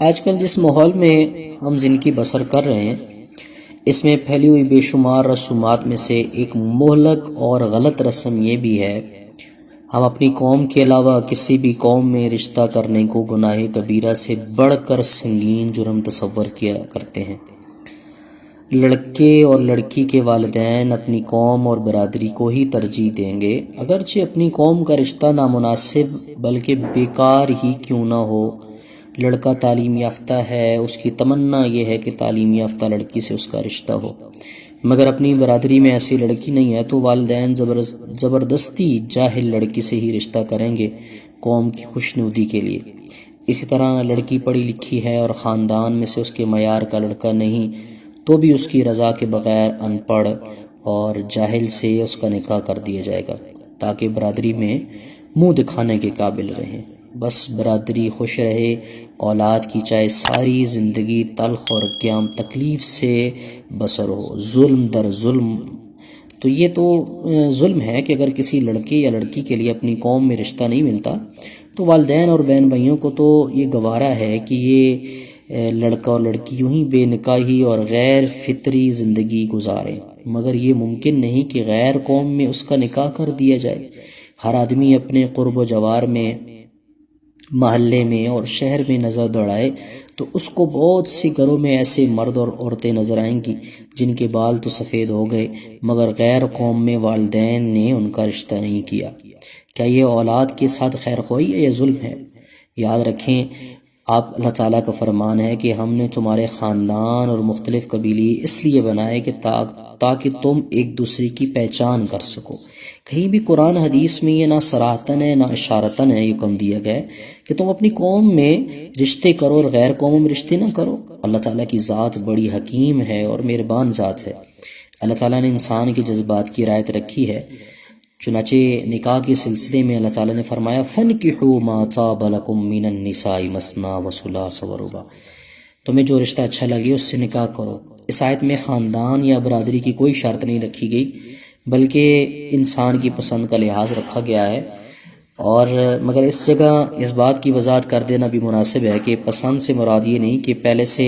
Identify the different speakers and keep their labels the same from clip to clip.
Speaker 1: آج کل جس ماحول میں ہم زندگی بسر کر رہے ہیں، اس میں پھیلی ہوئی بے شمار رسومات میں سے ایک مہلک اور غلط رسم یہ بھی ہے، ہم اپنی قوم کے علاوہ کسی بھی قوم میں رشتہ کرنے کو گناہ کبیرہ سے بڑھ کر سنگین جرم تصور کیا کرتے ہیں۔ لڑکے اور لڑکی کے والدین اپنی قوم اور برادری کو ہی ترجیح دیں گے، اگرچہ اپنی قوم کا رشتہ نامناسب بلکہ بیکار ہی کیوں نہ ہو۔ لڑکا تعلیم یافتہ ہے، اس کی تمنا یہ ہے کہ تعلیم یافتہ لڑکی سے اس کا رشتہ ہو، مگر اپنی برادری میں ایسی لڑکی نہیں ہے تو والدین زبردستی جاہل لڑکی سے ہی رشتہ کریں گے قوم کی خوشنودی کے لیے۔ اسی طرح لڑکی پڑھی لکھی ہے اور خاندان میں سے اس کے معیار کا لڑکا نہیں تو بھی اس کی رضا کے بغیر ان پڑھ اور جاہل سے اس کا نکاح کر دیا جائے گا تاکہ برادری میں منہ دکھانے کے قابل رہیں۔ بس برادری خوش رہے، اولاد کی چاہے ساری زندگی تلخ اور قیام تکلیف سے بسر ہو، ظلم در ظلم۔ تو یہ تو ظلم ہے کہ اگر کسی لڑکے یا لڑکی کے لیے اپنی قوم میں رشتہ نہیں ملتا تو والدین اور بہن بھائیوں کو تو یہ گوارا ہے کہ یہ لڑکا اور لڑکی یوں ہی بے نکاحی اور غیر فطری زندگی گزاریں، مگر یہ ممکن نہیں کہ غیر قوم میں اس کا نکاح کر دیا جائے۔ ہر آدمی اپنے قرب و جوار میں، محلے میں اور شہر میں نظر دوڑائے تو اس کو بہت سی گھروں میں ایسے مرد اور عورتیں نظر آئیں گی جن کے بال تو سفید ہو گئے مگر غیر قوم میں والدین نے ان کا رشتہ نہیں کیا۔ کیا یہ اولاد کے ساتھ خیر خواہی ہے یا ظلم ہے؟ یاد رکھیں، آپ اللہ تعالیٰ کا فرمان ہے کہ ہم نے تمہارے خاندان اور مختلف قبیلے اس لیے بنائے کہ تاکہ تم ایک دوسرے کی پہچان کر سکو۔ کہیں بھی قرآن حدیث میں یہ نہ صراحتاً ہے نہ اشارتاً ہے یہ حکم دیا گیا ہے کہ تم اپنی قوم میں رشتے کرو اور غیر قوموں میں رشتے نہ کرو۔ اللہ تعالیٰ کی ذات بڑی حکیم ہے اور مہربان ذات ہے۔ اللہ تعالیٰ نے انسان کے جذبات کی رعایت رکھی ہے، چنانچہ نکاح کے سلسلے میں اللہ تعالیٰ نے فرمایا فَانْكِحُوا مَا طَابَ لَكُم مِّنَ النِّسَاءِ مَثْنَىٰ وَثُلَاثَ وَرُبَاعَ، تمہیں جو رشتہ اچھا لگے اس سے نکاح کرو۔ اس آیت میں خاندان یا برادری کی کوئی شرط نہیں رکھی گئی بلکہ انسان کی پسند کا لحاظ رکھا گیا ہے، اور مگر اس جگہ اس بات کی وضاحت کر دینا بھی مناسب ہے کہ پسند سے مراد یہ نہیں کہ پہلے سے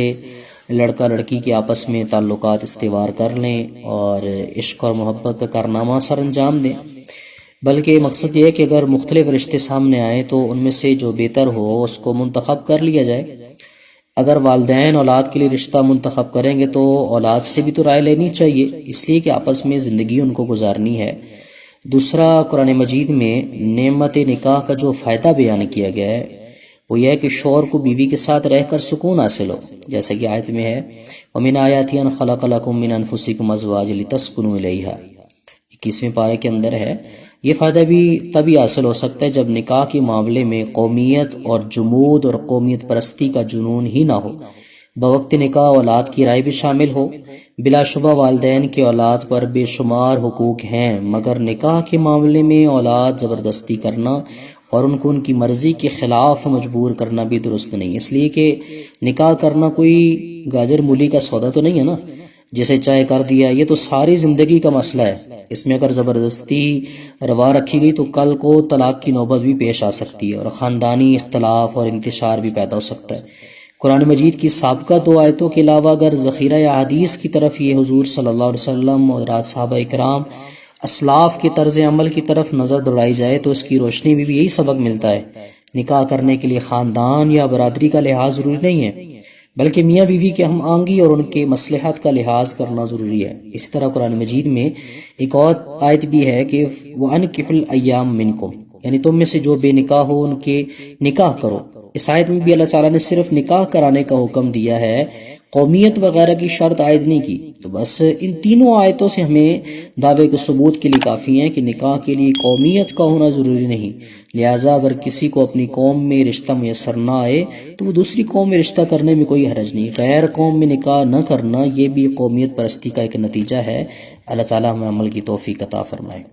Speaker 1: لڑکا لڑکی کے آپس میں تعلقات استوار کر لیں اور عشق اور محبت کا کارنامہ سر انجام دیں، بلکہ مقصد یہ ہے کہ اگر مختلف رشتے سامنے آئیں تو ان میں سے جو بہتر ہو اس کو منتخب کر لیا جائے۔ اگر والدین اولاد کے لیے رشتہ منتخب کریں گے تو اولاد سے بھی تو رائے لینی چاہیے، اس لیے کہ آپس میں زندگی ان کو گزارنی ہے۔ دوسرا، قرآن مجید میں نعمت نکاح کا جو فائدہ بیان کیا گیا ہے وہ یہ ہے کہ شوہر کو بیوی کے ساتھ رہ کر سکون حاصل ہو، جیسا کہ آیت میں ہے وَمِنْ آيَاتِهِ أَنْ خَلَقَ لَكُم مِّنْ أَنفُسِكُمْ أَزْوَاجًا لِتَسْكُنُوا إِلَيْهَا، 21ویں پارے کے اندر ہے۔ یہ فائدہ بھی تبھی حاصل ہو سکتا ہے جب نکاح کے معاملے میں قومیت اور جمود اور قومیت پرستی کا جنون ہی نہ ہو۔ بوقت نکاح اولاد کی رائے بھی شامل ہو۔ بلا شبہ والدین کے اولاد پر بے شمار حقوق ہیں، مگر نکاح کے معاملے میں اولاد زبردستی کرنا اور ان کو ان کی مرضی کے خلاف مجبور کرنا بھی درست نہیں، اس لیے کہ نکاح کرنا کوئی گاجر مولی کا سودا تو نہیں ہے نا جسے چاہے کر دیا۔ یہ تو ساری زندگی کا مسئلہ ہے، اس میں اگر زبردستی روا رکھی گئی تو کل کو طلاق کی نوبت بھی پیش آ سکتی ہے اور خاندانی اختلاف اور انتشار بھی پیدا ہو سکتا ہے۔ قرآن مجید کی سابقہ 2 آیتوں کے علاوہ اگر ذخیرہ یا حدیث کی طرف یہ حضور صلی اللہ علیہ وسلم اور صحابہ اکرام اسلاف کے طرز عمل کی طرف نظر دوڑائی جائے تو اس کی روشنی میں بھی یہی سبق ملتا ہے۔ نکاح کرنے کے لیے خاندان یا برادری کا لحاظ ضروری نہیں ہے بلکہ میاں بیوی کے ہم آہنگی اور ان کے مصلحت کا لحاظ کرنا ضروری ہے۔ اسی طرح قرآن مجید میں ایک اور آیت بھی ہے کہ وَأَنْكِحُوا الْأَيَّامَ مِنْكُمْ، یعنی تم میں سے جو بے نکاح ہو ان کے نکاح کرو۔ اس آیت میں بھی اللہ تعالیٰ نے صرف نکاح کرانے کا حکم دیا ہے، قومیت وغیرہ کی شرط عائد نہیں کی۔ تو بس ان تینوں آیتوں سے ہمیں دعوے کے ثبوت کے لیے کافی ہیں کہ نکاح کے لیے قومیت کا ہونا ضروری نہیں، لہٰذا اگر کسی کو اپنی قوم میں رشتہ میسر نہ آئے تو وہ دوسری قوم میں رشتہ کرنے میں کوئی حرج نہیں۔ غیر قوم میں نکاح نہ کرنا یہ بھی قومیت پرستی کا ایک نتیجہ ہے۔ اللہ تعالیٰ ہمیں عمل کی توفیق عطا فرمائے۔